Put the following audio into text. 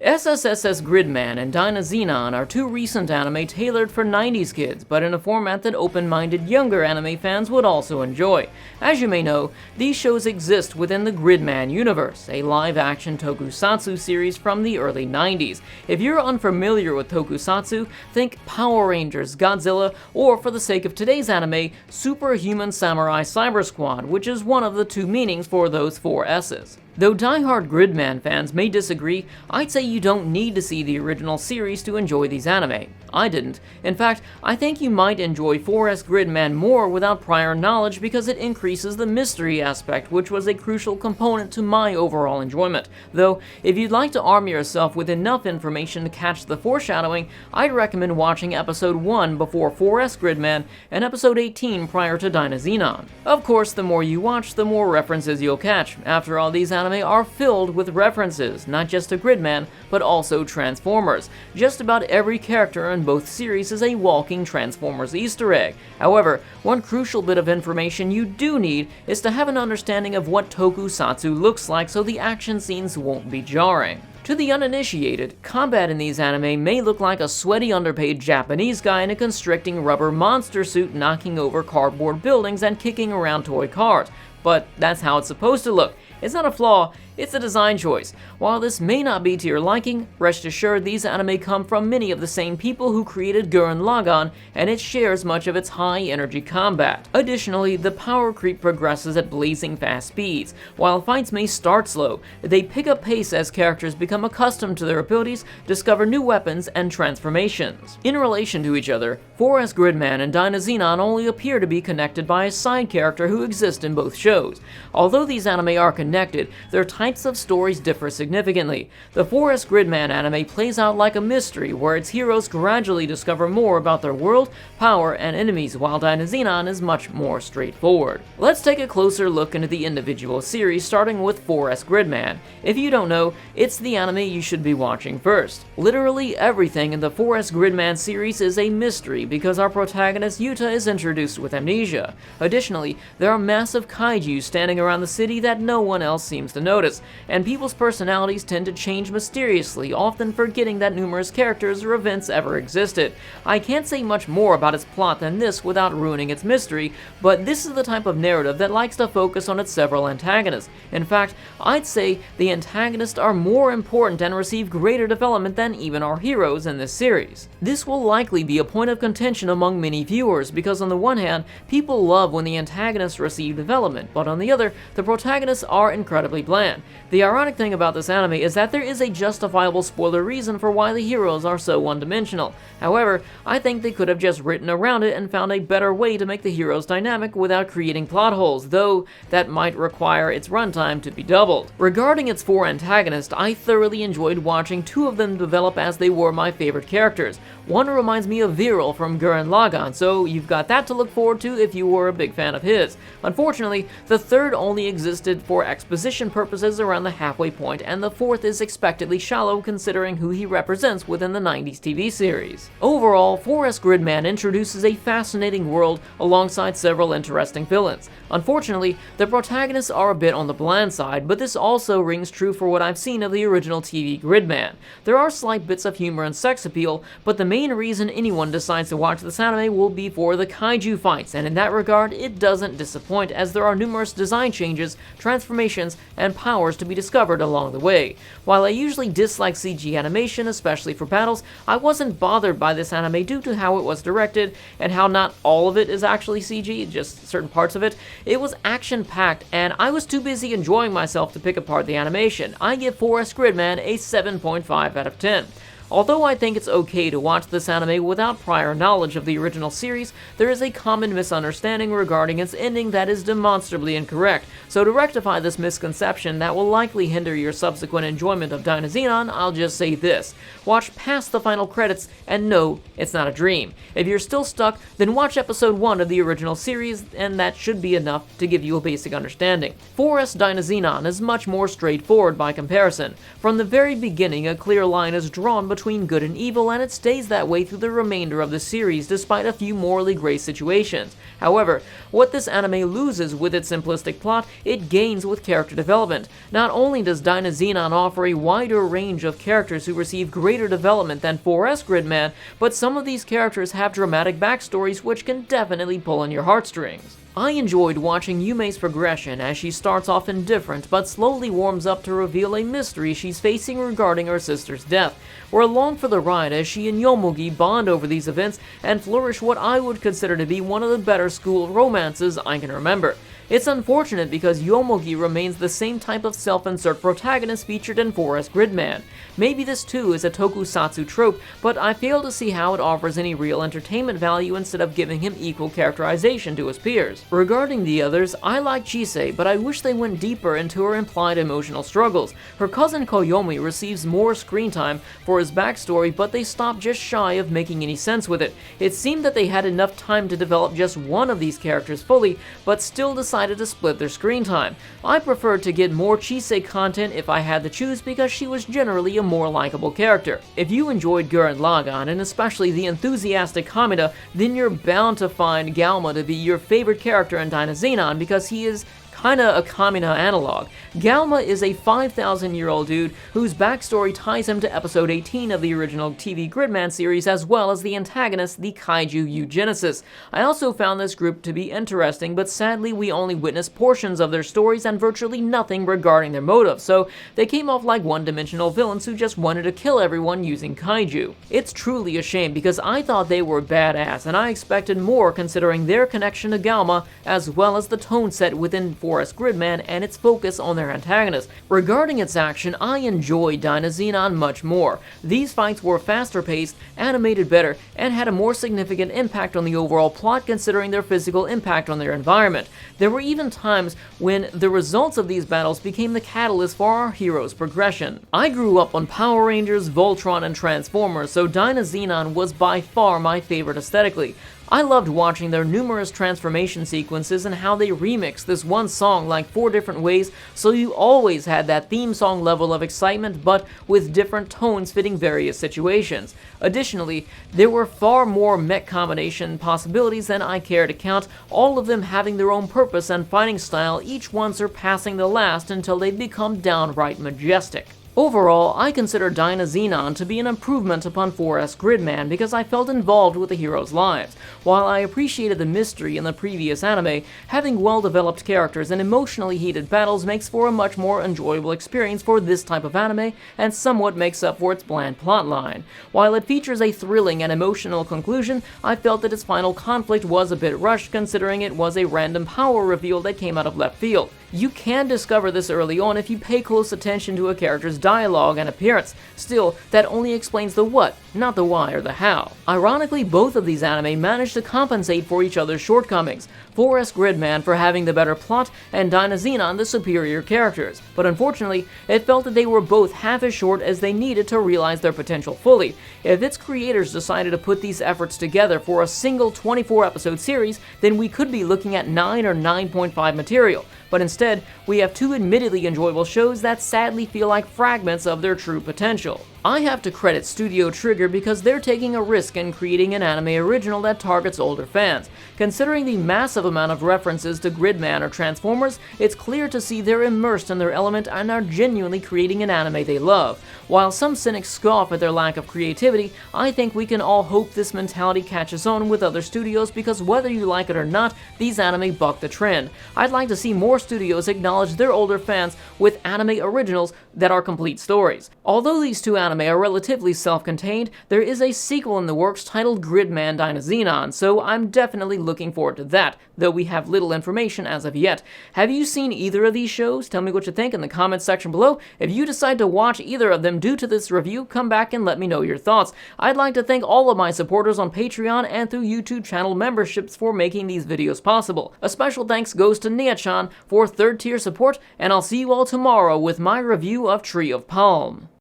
SSSS.Gridman and Dynazenon are two recent anime tailored for 90s kids, but in a format that open-minded younger anime fans would also enjoy. As you may know, these shows exist within the Gridman universe, a live-action tokusatsu series from the early 90s. If you're unfamiliar with tokusatsu, think Power Rangers, Godzilla, or for the sake of today's anime, Superhuman Samurai Cyber Squad, which is one of the two meanings for those four S's. Though die-hard Gridman fans may disagree, I'd say you don't need to see the original series to enjoy these anime. I didn't. In fact, I think you might enjoy 4S.Gridman more without prior knowledge because it increases the mystery aspect, which was a crucial component to my overall enjoyment. Though, if you'd like to arm yourself with enough information to catch the foreshadowing, I'd recommend watching episode 1 before 4S.Gridman and episode 18 prior to Dynazenon. Of course, the more you watch, the more references you'll catch. After all, these anime are filled with references, not just to Gridman, but also Transformers. Just about every character in both series is a walking Transformers Easter egg. However, one crucial bit of information you do need is to have an understanding of what tokusatsu looks like so the action scenes won't be jarring. To the uninitiated, combat in these anime may look like a sweaty underpaid Japanese guy in a constricting rubber monster suit knocking over cardboard buildings and kicking around toy cars, but that's how it's supposed to look. It's not a flaw, it's a design choice. While this may not be to your liking, rest assured these anime come from many of the same people who created Gurren Lagann, and it shares much of its high-energy combat. Additionally, the power creep progresses at blazing fast speeds. While fights may start slow, they pick up pace as characters become accustomed to their abilities, discover new weapons, and transformations. In relation to each other, 4S.Gridman and Dynazenon only appear to be connected by a side character who exists in both shows. Although these anime are connected, their types of stories differ significantly. The 4S.Gridman anime plays out like a mystery where its heroes gradually discover more about their world, power, and enemies, while Dynazenon is much more straightforward. Let's take a closer look into the individual series, starting with 4S.Gridman. If you don't know, it's the anime you should be watching first. Literally everything in the 4S.Gridman series is a mystery because our protagonist Yuta is introduced with amnesia. Additionally, there are massive kaiju standing around the city that no one else seems to notice, and people's personalities tend to change mysteriously, often forgetting that numerous characters or events ever existed. I can't say much more about its plot than this without ruining its mystery, but this is the type of narrative that likes to focus on its several antagonists. In fact, I'd say the antagonists are more important and receive greater development than even our heroes in this series. This will likely be a point of contention among many viewers, because on the one hand, people love when the antagonists receive development, but on the other, the protagonists are incredibly bland. The ironic thing about this anime is that there is a justifiable spoiler reason for why the heroes are so one-dimensional. However, I think they could have just written around it and found a better way to make the heroes dynamic without creating plot holes, though that might require its runtime to be doubled. Regarding its four antagonists, I thoroughly enjoyed watching two of them develop as they were my favorite characters. One reminds me of Viral from Gurren Lagann, so you've got that to look forward to if you were a big fan of his. Unfortunately, the third only existed for exposition purposes around the halfway point, and the fourth is expectedly shallow considering who he represents within the 90s TV series. Overall, 4S.Gridman introduces a fascinating world alongside several interesting villains. Unfortunately, the protagonists are a bit on the bland side, but this also rings true for what I've seen of the original TV Gridman. There are slight bits of humor and sex appeal, but the main reason anyone decides to watch this anime will be for the kaiju fights, and in that regard, it doesn't disappoint as there are numerous design changes, transformations, and powers to be discovered along the way. While I usually dislike CG animation, especially for battles, I wasn't bothered by this anime due to how it was directed and how not all of it is actually CG, just certain parts of it. It was action-packed, and I was too busy enjoying myself to pick apart the animation. I give 4S.Gridman a 7.5 out of 10. Although I think it's okay to watch this anime without prior knowledge of the original series, there is a common misunderstanding regarding its ending that is demonstrably incorrect, so to rectify this misconception that will likely hinder your subsequent enjoyment of Dynazenon, I'll just say this: watch past the final credits and no, it's not a dream. If you're still stuck, then watch episode 1 of the original series, and that should be enough to give you a basic understanding. 4S Dynazenon is much more straightforward by comparison. From the very beginning, a clear line is drawn between good and evil, and it stays that way through the remainder of the series despite a few morally gray situations. However, what this anime loses with its simplistic plot, it gains with character development. Not only does Dynazenon offer a wider range of characters who receive greater development than 4S.Gridman, but some of these characters have dramatic backstories which can definitely pull on your heartstrings. I enjoyed watching Yume's progression as she starts off indifferent but slowly warms up to reveal a mystery she's facing regarding her sister's death. We're along for the ride as she and Yomugi bond over these events and flourish what I would consider to be one of the better school romances I can remember. It's unfortunate because Yomugi remains the same type of self-insert protagonist featured in 4S.Gridman. Maybe this too is a tokusatsu trope, but I fail to see how it offers any real entertainment value instead of giving him equal characterization to his peers. Regarding the others, I like Chise, but I wish they went deeper into her implied emotional struggles. Her cousin Koyomi receives more screen time for his backstory, but they stop just shy of making any sense with it. It seemed that they had enough time to develop just one of these characters fully, but still decided to split their screen time. I preferred to get more Chise content if I had to choose because she was generally a more likable character. If you enjoyed Gurren Lagann, and especially the enthusiastic Hamida, then you're bound to find Galma to be your favorite character in Dynazenon because he is kinda a Kamina analog. Galma is a 5,000-year-old dude whose backstory ties him to episode 18 of the original TV Gridman series as well as the antagonist, the Kaiju Eugenesis. I also found this group to be interesting, but sadly we only witnessed portions of their stories and virtually nothing regarding their motive, so they came off like one-dimensional villains who just wanted to kill everyone using Kaiju. It's truly a shame because I thought they were badass and I expected more considering their connection to Galma as well as the tone set within 4S.Gridman and its focus on their antagonist. Regarding its action, I enjoyed Dynazenon much more. These fights were faster paced, animated better, and had a more significant impact on the overall plot considering their physical impact on their environment. There were even times when the results of these battles became the catalyst for our hero's progression. I grew up on Power Rangers, Voltron, and Transformers, so Dynazenon was by far my favorite aesthetically. I loved watching their numerous transformation sequences and how they remixed this one song like 4 different ways, so you always had that theme song level of excitement but with different tones fitting various situations. Additionally, there were far more mech combination possibilities than I care to count, all of them having their own purpose and fighting style, each one surpassing the last until they become downright majestic. Overall, I consider Dynazenon to be an improvement upon 4S.Gridman because I felt involved with the heroes' lives. While I appreciated the mystery in the previous anime, having well-developed characters and emotionally heated battles makes for a much more enjoyable experience for this type of anime and somewhat makes up for its bland plotline. While it features a thrilling and emotional conclusion, I felt that its final conflict was a bit rushed considering it was a random power reveal that came out of left field. You can discover this early on if you pay close attention to a character's dialogue and appearance. Still, that only explains the what, not the why or the how. Ironically, both of these anime managed to compensate for each other's shortcomings. 4S.Gridman for having the better plot, and Dynazenon the superior characters. But unfortunately, it felt that they were both half as short as they needed to realize their potential fully. If its creators decided to put these efforts together for a single 24-episode series, then we could be looking at 9 or 9.5 material. But instead, we have 2 admittedly enjoyable shows that sadly feel like fragments of their true potential. I have to credit Studio Trigger because they're taking a risk in creating an anime original that targets older fans. Considering the massive amount of references to Gridman or Transformers, it's clear to see they're immersed in their element and are genuinely creating an anime they love. While some cynics scoff at their lack of creativity, I think we can all hope this mentality catches on with other studios because whether you like it or not, these anime buck the trend. I'd like to see more studios acknowledge their older fans with anime originals that are complete stories. Although these 2 anime are relatively self-contained, there is a sequel in the works titled Gridman Dynazenon, so I'm definitely looking forward to that, though we have little information as of yet. Have you seen either of these shows? Tell me what you think in the comments section below. If you decide to watch either of them due to this review, come back and let me know your thoughts. I'd like to thank all of my supporters on Patreon and through YouTube channel memberships for making these videos possible. A special thanks goes to Nia-chan for 3rd tier support, and I'll see you all tomorrow with my review of Tree of Palm.